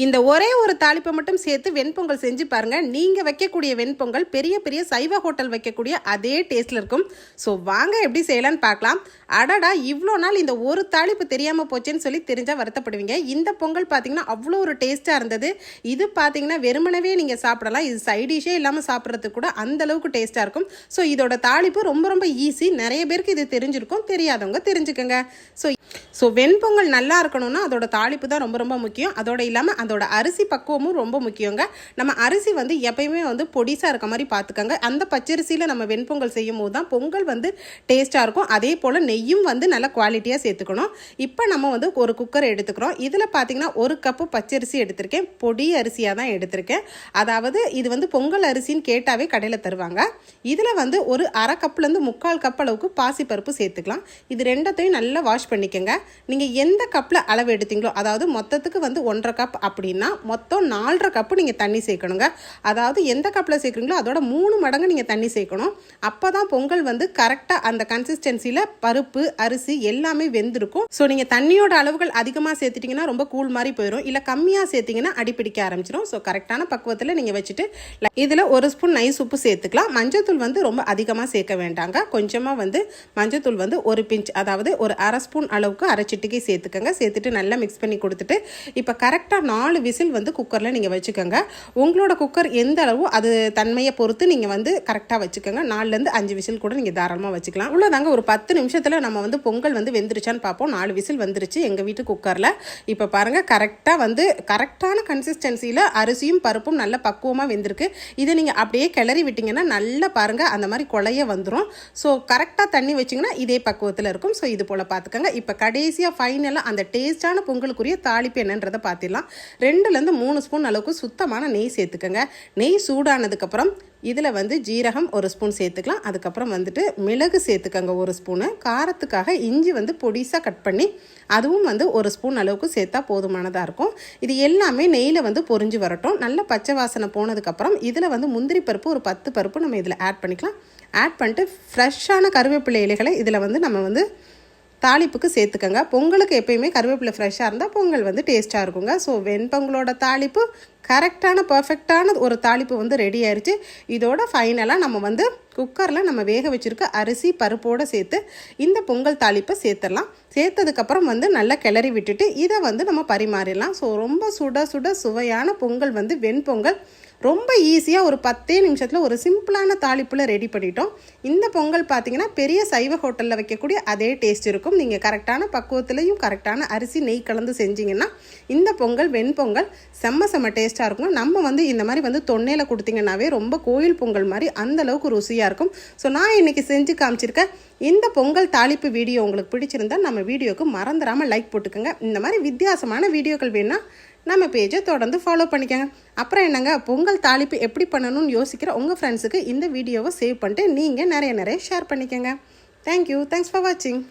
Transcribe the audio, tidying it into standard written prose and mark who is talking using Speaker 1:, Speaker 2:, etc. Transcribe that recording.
Speaker 1: இந்த ஒரே ஒரு தாளிப்பை மட்டும் சேர்த்து வெண்பொங்கல் செஞ்சு பாருங்கள். நீங்கள் வைக்கக்கூடிய வெண்பொங்கல் பெரிய பெரிய சைவ ஹோட்டல் வைக்கக்கூடிய அதே டேஸ்ட்டில் இருக்கும். ஸோ வாங்க எப்படி செய்யலான்னு பார்க்கலாம். அடடா, இவ்வளோ நாள் இந்த ஒரு தாளிப்பு தெரியாமல் போச்சேன்னு சொல்லி தெரிஞ்சால் வருத்தப்படுவீங்க. இந்த பொங்கல் பார்த்தீங்கன்னா அவ்வளோ ஒரு டேஸ்ட்டாக இருந்தது. இது பார்த்தீங்கன்னா வெறுமனவே நீங்கள் சாப்பிடலாம். இது சைடிஷே இல்லாமல் சாப்பிட்றதுக்கு கூட அந்தளவுக்கு டேஸ்ட்டாக இருக்கும். ஸோ இதோட தாளிப்பு ரொம்ப ரொம்ப ஈஸி. நிறைய பேருக்கு இது தெரிஞ்சிருக்கும், தெரியாதவங்க தெரிஞ்சுக்கோங்க. ஸோ வெண்பொங்கல் நல்லா இருக்கணும்னா அதோட தாளிப்பு தான் ரொம்ப ரொம்ப முக்கியம். அதோட இல்லாமல் அதோட அரிசி பக்குவமும் ரொம்ப முக்கியங்க. நம்ம அரிசி எப்பயுமே பொடிசாக இருக்க மாதிரி பார்த்துக்கோங்க. அந்த பச்சரிசியில் நம்ம வெண்பொங்கல் செய்யும் போது தான் பொங்கல் டேஸ்ட்டாக இருக்கும். அதே போல் நெய்யும் நல்ல குவாலிட்டியாக சேர்த்துக்கணும். இப்போ நம்ம ஒரு குக்கர் எடுத்துக்கிறோம். இதில் பார்த்தீங்கன்னா 1 கப்பு பச்சரிசி எடுத்திருக்கேன். பொடி அரிசியாக தான் எடுத்திருக்கேன். அதாவது இது பொங்கல் அரிசின்னு கேட்டாவே கடையில் தருவாங்க. இதில் ஒரு அரை கப்லேருந்து 3/4 கப் அளவுக்கு பாசிப்பருப்பு சேர்த்துக்கலாம். இது ரெண்டத்தையும் நல்லா வாஷ் பண்ணிக்கோங்க. நீங்கள் எந்த கப்பில் அளவு எடுத்தீங்களோ, அதாவது மொத்தத்துக்கு 1.5 கப் அப்படின்னா மொத்தம் 4.5 கப்பு நீங்கள் தண்ணி சேர்க்கணுங்க. அதாவது எந்த கப்பில் சேர்க்குறீங்களோ அதோட 3 மடங்கு நீங்கள் தண்ணி சேர்க்கணும். அப்போ தான் பொங்கல் கரெக்டாக அந்த கன்சிஸ்டன்சியில் பருப்பு அரிசி எல்லாமே வெந்திருக்கும். ஸோ நீங்கள் தண்ணியோட அளவுகள் அதிகமாக சேர்த்துட்டிங்கன்னா ரொம்ப கூழ் மாதிரி போயிடும். இல்லை கம்மியாக சேர்த்திங்கன்னா அடிப்பிடிக்க ஆரம்பிச்சிடும். ஸோ கரெக்டான பக்குவத்தில் நீங்கள் வச்சுட்டு இதில் 1 ஸ்பூன் நைஸ் உப்பு சேர்த்துக்கலாம். மஞ்சத்தூள் ரொம்ப அதிகமாக சேர்க்க வேண்டாங்க. கொஞ்சமாக மஞ்சத்தூள் 1 பிஞ்ச், அதாவது ஒரு அரை ஸ்பூன் அளவுக்கு அரைச்சிட்டுக்கே சேர்த்துக்கோங்க. சேர்த்துட்டு நல்லா மிக்ஸ் பண்ணி கொடுத்துட்டு இப்போ கரெக்டாக 4 விசில் குக்கரில் நீங்கள் வச்சுக்கோங்க. உங்களோட குக்கர் எந்த அளவோ அது தன்மையை பொறுத்து நீங்கள் கரெக்டாக வச்சுக்கோங்க. 4லேருந்து 5 விசில் கூட நீங்கள் தாராளமாக வச்சுக்கலாம். இவ்வளோதாங்க. ஒரு 10 நிமிஷத்தில் நம்ம பொங்கல் வெந்துருச்சான்னு பார்ப்போம். 4 விசில் வந்துருச்சு எங்கள் வீட்டு குக்கரில். இப்போ பாருங்கள், கரெக்டான கன்சிஸ்டன்சியில் அரிசியும் பருப்பும் நல்ல பக்குவமாக வெந்திருக்கு. இதை நீங்கள் அப்படியே கிளறி விட்டிங்கன்னா நல்லா பாருங்கள் அந்த மாதிரி குழைய வந்துடும். ஸோ கரெக்டாக தண்ணி வச்சிங்கன்னா இதே பக்குவத்தில் இருக்கும். ஸோ இது போல் பார்த்துக்கோங்க. இப்போ கடைசியாக ஃபைனலாக அந்த டேஸ்டான பொங்கலுக்குரிய தாளிப்பு என்னன்றதை பார்த்திடலாம். 2லேருந்து 3 ஸ்பூன் அளவுக்கு சுத்தமான நெய் சேர்த்துக்கோங்க. நெய் சூடானதுக்கப்புறம் இதில் ஜீரகம் 1 ஸ்பூன் சேர்த்துக்கலாம். அதுக்கப்புறம் மிளகு சேர்த்துக்கோங்க 1 ஸ்பூனு. காரத்துக்காக இஞ்சி பொடிசாக கட் பண்ணி அதுவும் 1 ஸ்பூன் அளவுக்கு சேர்த்தா போதுமானதாக இருக்கும். இது எல்லாமே நெய்யில் பொரிஞ்சு வரட்டும். நல்ல பச்சை வாசனை போனதுக்கப்புறம் இதில் முந்திரி பருப்பு ஒரு 10 பருப்பு நம்ம இதில் ஆட் பண்ணிக்கலாம். ஆட் பண்ணிட்டு ஃப்ரெஷ்ஷான கருவேப்பிலை இலைகளை இதில் நம்ம தாளிப்புக்கு சேர்த்துக்கோங்க. பொங்கலுக்கு எப்பயுமே கருவேப்பிலை ஃப்ரெஷ்ஷாக இருந்தால் பொங்கல் டேஸ்ட்டாக இருக்குங்க. ஸோ வெண்பொங்கலோட தாளிப்பு கரெக்டான பர்ஃபெக்டான ஒரு தாளிப்பு ரெடி ஆயிடுச்சு. இதோட ஃபைனலாக நம்ம குக்கரில் நம்ம வேக வச்சுருக்க அரிசி பருப்போடு சேர்த்து இந்த பொங்கல் தாளிப்பை சேர்த்துடலாம். சேர்த்ததுக்கப்புறம் நல்லா கிளறி விட்டுட்டு இதை நம்ம பரிமாறிடலாம். ஸோ ரொம்ப சுட சுட சுவையான பொங்கல் வெண்பொங்கல் ரொம்ப ஈஸியாக ஒரு 10 நிமிஷத்தில் ஒரு சிம்பிளான தாளிப்பில் ரெடி பண்ணிட்டோம். இந்த பொங்கல் பார்த்திங்கன்னா பெரிய சைவ ஹோட்டலில் வைக்கக்கூடிய அதே டேஸ்ட் இருக்கும். நீங்கள் கரெக்டான பக்குவத்துலையும் கரெக்டான அரிசி நெய் கலந்து செஞ்சிங்கன்னா இந்த பொங்கல் வெண்பொங்கல் செம்ம டேஸ்ட்டாக இருக்கும். நம்ம இந்த மாதிரி தொன்னையில் கொடுத்தீங்கன்னாவே ரொம்ப கோயில் பொங்கல் மாதிரி அந்தளவுக்கு ருசியாக இருக்கும். ஸோ நான் இன்றைக்கி செஞ்சு காமிச்சிருக்கேன். இந்த பொங்கல் தாளிப்பு வீடியோ உங்களுக்கு பிடிச்சிருந்தால் நம்ம வீடியோக்கு மறந்துடாமல் லைக் போட்டுக்கோங்க. இந்த மாதிரி வித்தியாசமான வீடியோக்கள் வேணுன்னா நம்ம பேஜை தொடர்ந்து ஃபாலோ பண்ணிக்கோங்க. அப்புறம் என்னங்க, பொங்கல் தாளிப்பு எப்படி பண்ணணும்னு யோசிக்கிற உங்கள் ஃப்ரெண்ட்ஸுக்கு இந்த வீடியோவை சேவ் பண்ணிட்டு நீங்கள் நிறைய ஷேர் பண்ணிக்கோங்க. தேங்க்யூ. தேங்க்ஸ் ஃபார் வாட்சிங்.